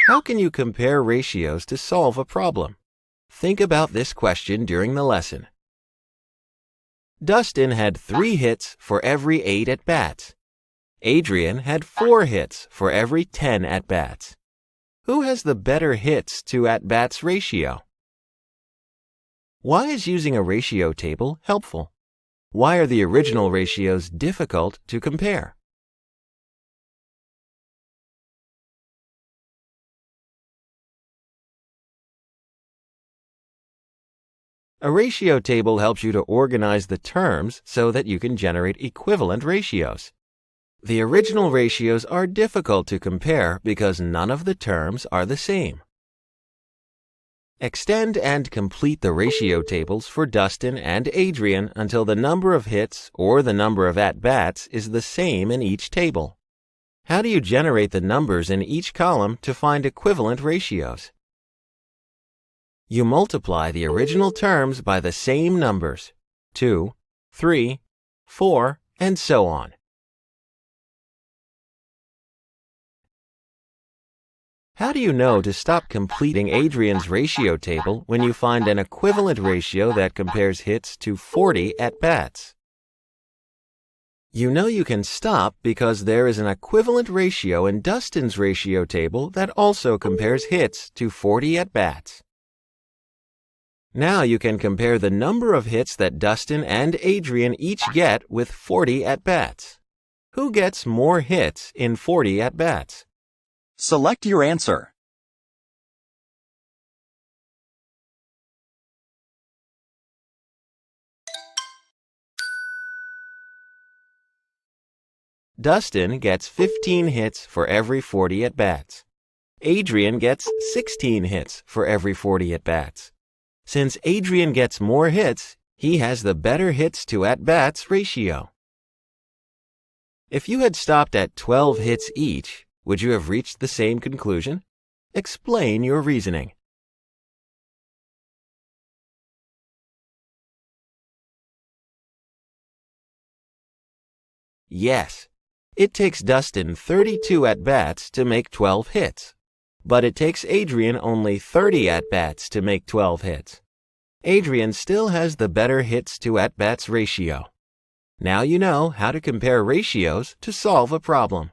How can you compare ratios to solve a problem? Think about this question during the lesson. Dustin had 3 hits for every 8 at-bats. Adrian had 4 hits for every 10 at-bats. Who has the better hits to at-bats ratio? Why is using a ratio table helpful? Why are the original ratios difficult to compare? A ratio table helps you to organize the terms so that you can generate equivalent ratios. The original ratios are difficult to compare because none of the terms are the same. Extend and complete the ratio tables for Dustin and Adrian until the number of hits or the number of at-bats is the same in each table. How do you generate the numbers in each column to find equivalent ratios? You multiply the original terms by the same numbers, 2, 3, 4, and so on. How do you know to stop completing Adrian's ratio table when you find an equivalent ratio that compares hits to 40 at-bats? You know you can stop because there is an equivalent ratio in Dustin's ratio table that also compares hits to 40 at-bats. Now you can compare the number of hits that Dustin and Adrian each get with 40 at-bats. Who gets more hits in 40 at-bats? Select your answer. Dustin gets 15 hits for every 40 at-bats. Adrian gets 16 hits for every 40 at-bats. Since Adrian gets more hits, he has the better hits to at-bats ratio. If you had stopped at 12 hits each, would you have reached the same conclusion? Explain your reasoning. Yes, it takes Dustin 32 at-bats to make 12 hits, but it takes Adrian only 30 at-bats to make 12 hits. Adrian still has the better hits to at-bats ratio. Now you know how to compare ratios to solve a problem.